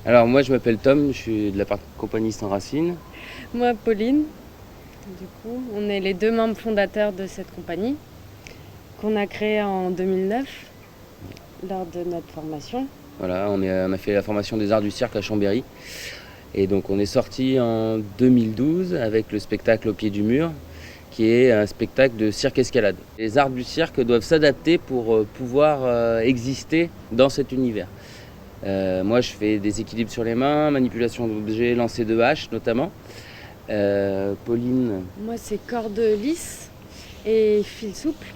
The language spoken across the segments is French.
Alors moi je m'appelle Tom, je suis de la compagnie Sans Racines. Moi, Pauline. Du coup, on est les deux membres fondateurs de cette compagnie qu'on a créée en 2009 lors de notre formation. Voilà, on a fait la formation des arts du cirque à Chambéry. Et donc on est sorti en 2012 avec le spectacle Au pied du mur, qui est un spectacle de cirque-escalade. Les arts du cirque doivent s'adapter pour pouvoir exister dans cet univers. Moi je fais des équilibres sur les mains, manipulation d'objets, lancer de haches notamment. Pauline. Moi, c'est corde lisse et fil souple.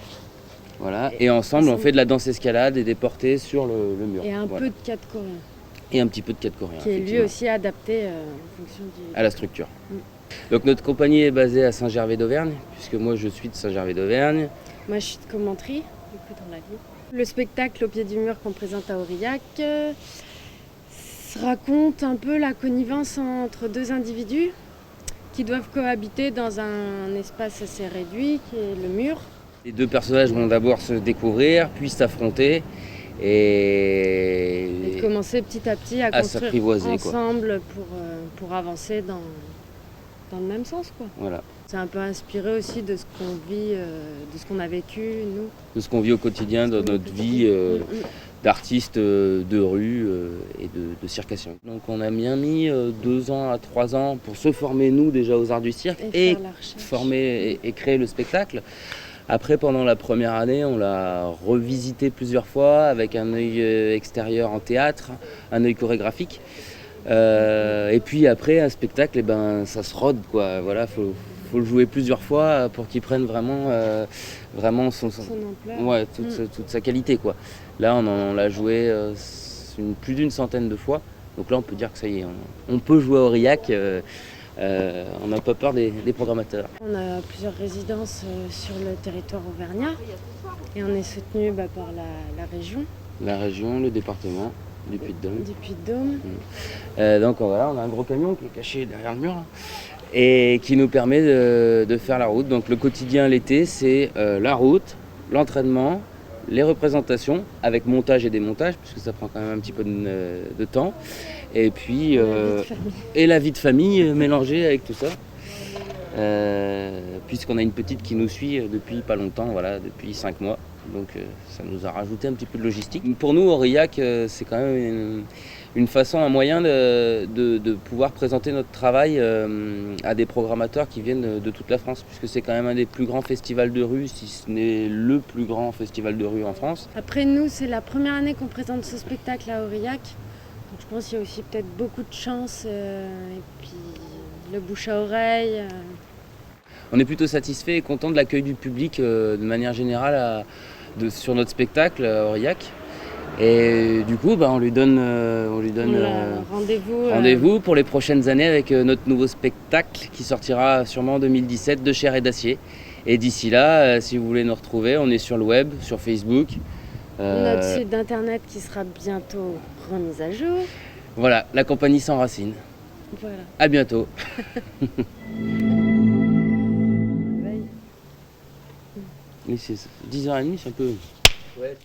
Voilà. Et ensemble on fait de la danse escalade et des portées sur le mur. Et un voilà. peu de cadre coréen. Et un petit peu de cadre coréen. Qui est lui aussi adapté en fonction à la structure. Donc notre compagnie est basée à Saint-Gervais d'Auvergne, puisque moi je suis de Saint-Gervais d'Auvergne. Moi je suis de Commentry, du coup dans la vie. Le spectacle Au pied du mur qu'on présente à Aurillac raconte un peu la connivence entre deux individus qui doivent cohabiter dans un espace assez réduit qui est le mur. Les deux personnages vont d'abord se découvrir, puis s'affronter et commencer petit à petit à construire ensemble pour avancer dans le même sens, quoi. Voilà. C'est un peu inspiré aussi de ce qu'on vit, de ce qu'on a vécu, nous. De ce qu'on vit au quotidien dans notre vie d'artistes de rue et de circassiens. Donc on a bien mis 2 ans à 3 ans pour se former nous déjà aux arts du cirque et former et créer le spectacle. Après, pendant la première année, on l'a revisité plusieurs fois avec un œil extérieur en théâtre, un œil chorégraphique. Et puis après, un spectacle, ça se rôde, quoi. Voilà, faut le jouer plusieurs fois pour qu'il prenne vraiment son ampleur. Ouais, toute sa qualité, quoi. Là, on l'a joué plus d'une centaine de fois. Donc là, on peut dire que ça y est, on peut jouer à Aurillac. On n'a pas peur des programmateurs. On a plusieurs résidences sur le territoire auvergnat et on est soutenu par la région. La région, le département du Puy-de-Dôme. Donc voilà, on a un gros camion qui est caché derrière le mur et qui nous permet de faire la route. Donc le quotidien l'été, c'est la route, l'entraînement, les représentations avec montage et démontage, puisque ça prend quand même un petit peu de temps. Et puis la vie de famille mélangée avec tout ça. Puisqu'on a une petite qui nous suit depuis pas longtemps, voilà, depuis 5 mois. Donc ça nous a rajouté un petit peu de logistique. Pour nous, Aurillac, c'est quand même une façon, un moyen de pouvoir présenter notre travail à des programmateurs qui viennent de toute la France, puisque c'est quand même un des plus grands festivals de rue, si ce n'est le plus grand festival de rue en France. Après nous, c'est la première année qu'on présente ce spectacle à Aurillac. Donc je pense qu'il y a aussi peut-être beaucoup de chance et puis le bouche à oreille. On est plutôt satisfait et content de l'accueil du public de manière générale sur notre spectacle à Aurillac. Et du coup, on lui donne rendez-vous pour les prochaines années avec notre nouveau spectacle qui sortira sûrement en 2017 de Chair et d'Acier. Et d'ici là, si vous voulez nous retrouver, on est sur le web, sur Facebook. Notre site d'internet qui sera bientôt remis à jour. Voilà, la compagnie Sans Racines. Voilà. À bientôt. Mais c'est 10h30, c'est un peu... Ouais.